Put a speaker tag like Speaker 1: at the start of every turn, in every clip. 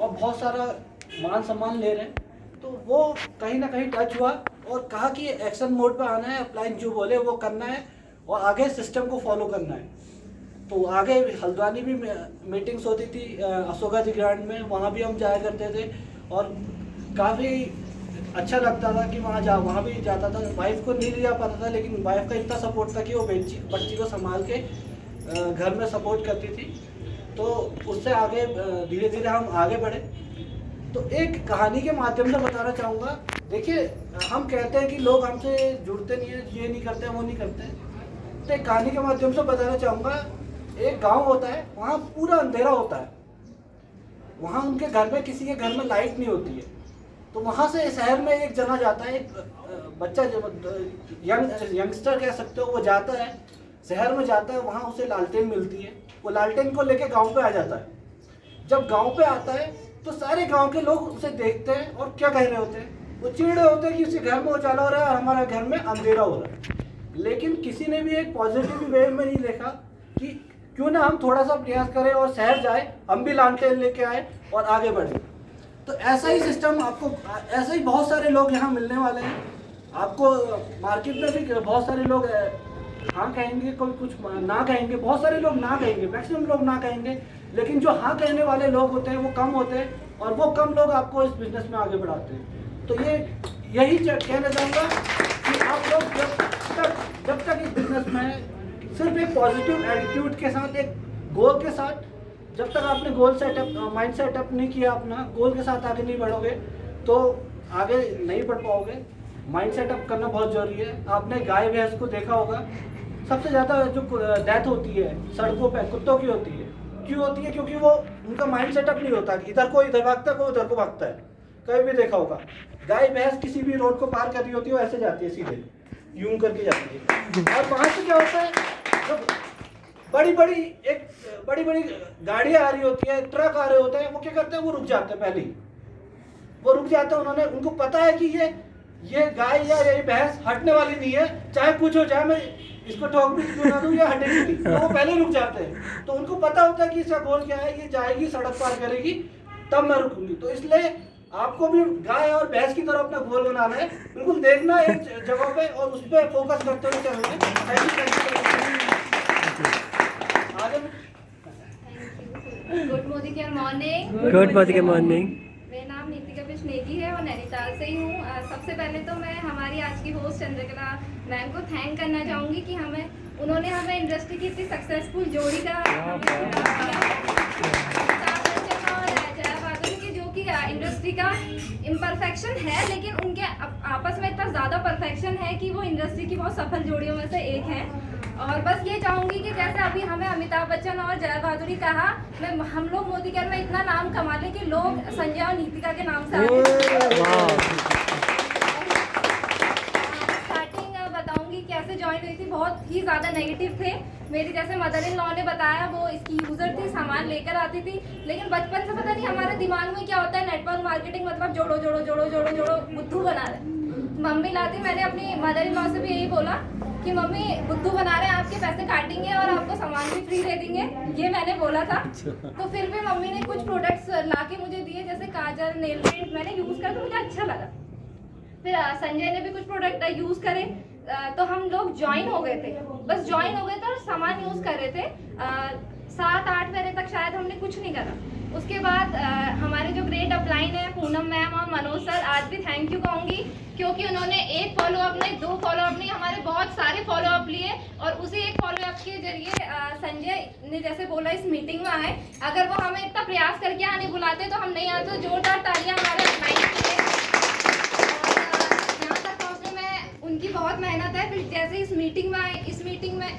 Speaker 1: और बहुत सारा मान सम्मान ले रहे हैं, तो वो कहीं ना कहीं टच हुआ और कहा कि एक्शन मोड पे आना है, अपलाइन जो बोले वो करना है और आगे सिस्टम को फॉलो करना है। तो आगे हल्द्वानी भी मीटिंग्स होती थी अशोका जी ग्राउंड में, वहाँ भी हम जाया करते थे और काफ़ी अच्छा लगता था कि वहाँ भी जाता था। वाइफ को नहीं ले जा पाता था, लेकिन वाइफ का इतना सपोर्ट था कि वो बच्ची को संभाल के घर में सपोर्ट करती थी। तो उससे आगे धीरे धीरे हम आगे बढ़े। तो एक कहानी के माध्यम से बताना चाहूँगा। देखिए, हम कहते हैं कि लोग हमसे जुड़ते नहीं हैं, ये नहीं करते वो नहीं करते, तो एक कहानी के माध्यम से बताना चाहूँगा। एक गांव होता है, वहाँ पूरा अंधेरा होता है, वहाँ उनके घर में किसी के घर में लाइट नहीं होती है। तो वहाँ से शहर में एक जना जाता है, एक बच्चा यंगस्टर कह सकते हो, वो जाता है शहर में, जाता है वहाँ उसे लालटेन मिलती है, वो लालटेन को लेके गांव पे आ जाता है। जब गांव पे आता है तो सारे गांव के लोग उसे देखते हैं और क्या कह रहे होते हैं, वो चिढ़ रहे होते हैं कि उसके घर में उजाला हो रहा है और हमारे घर में अंधेरा हो रहा है। लेकिन किसी ने भी एक पॉजिटिव वे में नहीं देखा कि क्यों ना हम थोड़ा सा प्रयास करें और शहर जाए, हम भी लालटेन लेके आए और आगे बढ़े। तो ऐसा ही सिस्टम आपको, ऐसे ही बहुत सारे लोग यहाँ मिलने वाले हैं आपको। मार्केट में भी बहुत सारे लोग हाँ कहेंगे, कोई कुछ ना कहेंगे, बहुत सारे लोग ना कहेंगे, मैक्सिमम लोग ना कहेंगे, लेकिन जो हाँ कहने वाले लोग होते हैं वो कम होते हैं और वो कम लोग आपको इस बिजनेस में आगे बढ़ाते हैं। तो यही कहना चाहूँगा कि आप लोग जब तक इस बिजनेस में सिर्फ एक पॉजिटिव एटीट्यूड के साथ, एक गोल के साथ, जब तक आपने गोल सेटअप, माइंड सेटअप नहीं किया, अपना गोल के साथ आगे नहीं बढ़ोगे तो आगे नहीं बढ़ पाओगे। माइंड सेटअप करना बहुत जरूरी है। आपने गाय भैंस को देखा होगा, सबसे ज़्यादा जो डेथ होती है सड़कों पे कुत्तों की होती है। क्यों होती है? क्योंकि वो उनका माइंड सेटअप नहीं होता, इधर को इधर भागता है, कोई उधर को भागता है। कभी भी देखा होगा, गाय भैंस किसी भी रोड को पार कर रही होती है वो ऐसे जाती है, सीधे यूं करके जाती है। और वहाँ से क्या होता है, जब बड़ी बड़ी गाड़ियाँ आ रही होती है, ट्रक आ रहे होते हैं, वो क्या करते हैं, वो रुक जाते हैं। पहले ही वो रुक जाते हैं, उनको पता है कि ये गाय या ये भैंस हटने वाली नहीं है, चाहे कुछ हो जाए, मैं इसको ठोक भी क्यों ना दूं, या हटेगी नहीं। तो वो पहले रुक जाते हैं। तो उनको पता होता है कि इसका गोल क्या है, ये जाएगी, सड़क पार करेगी, तब मैं रुकूंगी। तो इसलिए आपको भी गाय और भैंस की तरह अपना गोल बनाना है, बिल्कुल देखना है एक जगह पे और उस पर फोकस करते हुए चलना है। आगे
Speaker 2: good morning care morning.
Speaker 3: Good morning morning.
Speaker 2: मेरा नाम नीतिका पिछनेगी है और नैनीताल से ही हूँ। सबसे पहले तो मैं हमारी आज की होस्ट चंद्रकला मैम को थैंक करना चाहूँगी कि उन्होंने हमें इंडस्ट्री की इतनी सक्सेसफुल जोड़ी का जो कि इंडस्ट्री का इम्परफेक्शन है, लेकिन उनके आपस में इतना ज़्यादा परफेक्शन है कि वो इंडस्ट्री की बहुत सफल जोड़ियों में से एक है। और बस ये चाहूँगी कि जैसे अभी हमें अमिताभ बच्चन और जया बहादुरी कहा, हम लोग मोदी केयर में इतना नाम कमा लें कि लोग संजय और नीतिका के नाम से आगे। स्टार्टिंग बताऊँगी कैसे ज्वाइन हुई थी। बहुत ही ज़्यादा नेगेटिव थे। मेरी जैसे मदर इन लॉ ने बताया, वो इसकी यूज़र थी, सामान लेकर आती थी, लेकिन बचपन से पता नहीं हमारे दिमाग में क्या होता है, नेटवर्क मार्केटिंग मतलब जोड़ो जोड़ो जोड़ो जोड़ो जोड़ो, बुद्धू बना रहे। मम्मी लाती, मैंने अपनी मदर इन लॉ से भी यही बोला कि मम्मी बुद्धू बना रहे हैं, आपके पैसे काटेंगे और आपको सामान भी फ्री दे देंगे, ये मैंने बोला था। तो फिर भी मम्मी ने कुछ प्रोडक्ट्स ला के मुझे दिए, जैसे काजल, नेल पेंट, मैंने यूज़ करा तो मुझे अच्छा लगा। फिर संजय ने भी कुछ प्रोडक्ट यूज़ करे, तो हम लोग ज्वाइन हो गए थे। बस ज्वाइन हो गए थे और सामान यूज़ कर रहे थे। 7-8 महीने तक शायद हमने कुछ नहीं करा। उसके बाद हमारे जो ग्रेट अपलाइन है, पूनम मैम और मनोज सर, आज भी थैंक यू कहूँगी, क्योंकि उन्होंने एक फॉलोअप नहीं, 2 फॉलोअप नहीं, हमारे बहुत सारे फॉलोअप लिए। और उसी एक फॉलोअप के जरिए संजय ने जैसे बोला इस मीटिंग में आए। अगर वो हमें इतना प्रयास करके आने बुलाते तो हम नहीं आते। तो जोरदार तालियां हमारे अपलाइन के लिए। यहाँ तक पहुँचने में उनकी बहुत मेहनत है। फिर जैसे इस मीटिंग में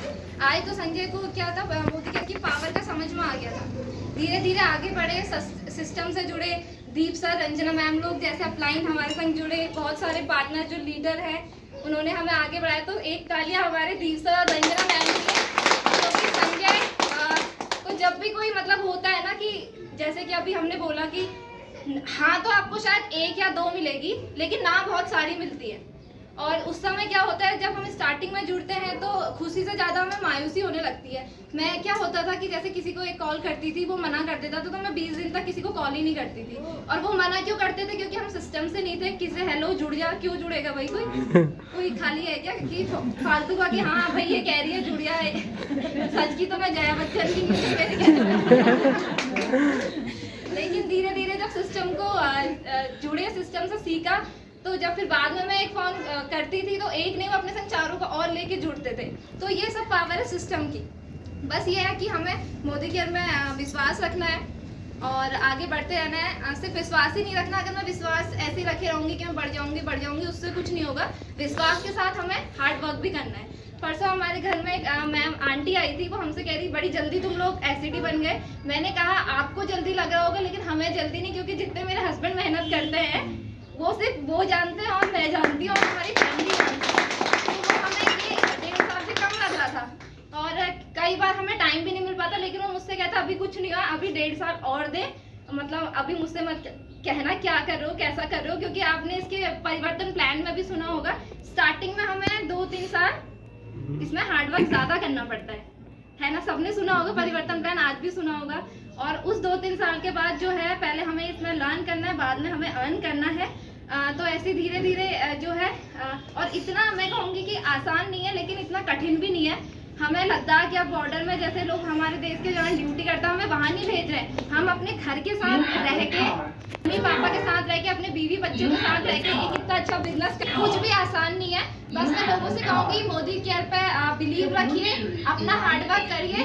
Speaker 2: आए तो संजय को क्या था, मोदी केयर की पावर का समझ में आ गया था। धीरे धीरे आगे बढ़े, सिस्टम से जुड़े, दीप सर, रंजना मैम लोग जैसे अपलाइन हमारे संग जुड़े, बहुत सारे पार्टनर जो लीडर हैं उन्होंने हमें आगे बढ़ाया। तो एक तालियां हमारे दीप सर और रंजना मैम के लिए, क्योंकि संजय को जब भी कोई मतलब होता है ना, कि जैसे कि अभी हमने बोला कि हाँ तो आपको शायद 1 या 2 मिलेगी, लेकिन ना बहुत सारी मिलती है। और उस समय क्या होता है, जब हम स्टार्टिंग में जुड़ते हैं तो खुशी से ज़्यादा हमें मायूसी होने लगती है। मैं क्या होता था कि जैसे किसी को एक कॉल करती थी, वो मना कर देता था, तो मैं 20 दिन तक किसी को कॉल ही नहीं करती थी। और वो मना क्यों करते थे? क्योंकि हम सिस्टम से नहीं थे। किसी हेलो जुड़ जा, क्यों जुड़ेगा भाई? कोई खाली है क्या कि फालतू का कि हाँ भाई ये कह रही है जुड़ जा है। सच की तो मैं जया बच्चन की लेकिन धीरे धीरे जब सिस्टम को जुड़े, सिस्टम से सीखा, तो जब फिर बाद में मैं एक फोन करती थी तो एक नहीं, वो अपने संग चारों को और लेके जुड़ते थे। तो ये सब पावर है सिस्टम की। बस ये है कि हमें मोदी केयर में विश्वास रखना है और आगे बढ़ते रहना है। सिर्फ विश्वास ही नहीं रखना। अगर मैं विश्वास ऐसे ही रखे रहूँगी कि मैं बढ़ जाऊँगी, उससे कुछ नहीं होगा। विश्वास के साथ हमें हार्ड वर्क भी करना है। परसों हमारे घर में एक मैम आंटी आई थी, वो हमसे कह रही बड़ी जल्दी तुम लोग एसईडी बन गए। मैंने कहा आपको जल्दी लग रहा होगा, लेकिन हमें जल्दी नहीं, क्योंकि जितने मेरे हस्बैंड मेहनत करते हैं वो सिर्फ वो जानते हैं और मैं जानती हूँ और हमारी फैमिली जानती है। तो वो हमें ये 1.5 साल से कम लग रहा था और कई बार हमें टाइम भी नहीं मिल पाता। लेकिन वो मुझसे कहता अभी कुछ नहीं हुआ, अभी 1.5 साल और दे, मतलब अभी मुझसे मत कहना क्या कर रहे हो, कैसा कर रहे हो, क्योंकि आपने इसके परिवर्तन प्लान में भी सुना होगा। स्टार्टिंग में हमें 2-3 साल इसमें हार्डवर्क ज्यादा करना पड़ता है ना? सबने सुना होगा परिवर्तन प्लान, आज भी सुना होगा। और उस 2-3 साल के बाद जो है, पहले हमें इसमें लर्न करना है, बाद में हमें अर्न करना है। तो ऐसे धीरे धीरे जो है और इतना मैं कहूँगी कि आसान नहीं है, लेकिन इतना कठिन भी नहीं है। हमें लद्दाख या बॉर्डर में जैसे लोग हमारे देश के जवान ड्यूटी करते हैं, हमें वहाँ नहीं भेज रहे। हम अपने घर के साथ रह के, मम्मी पापा के साथ रह के, अपने बीवी बच्चों के साथ रह के एक इतना अच्छा बिजनेस, कुछ भी आसान नहीं है। बस मैं लोगों से कहूँगी मोदी केयर पे बिलीव रखिए, अपना हार्डवर्क करिए।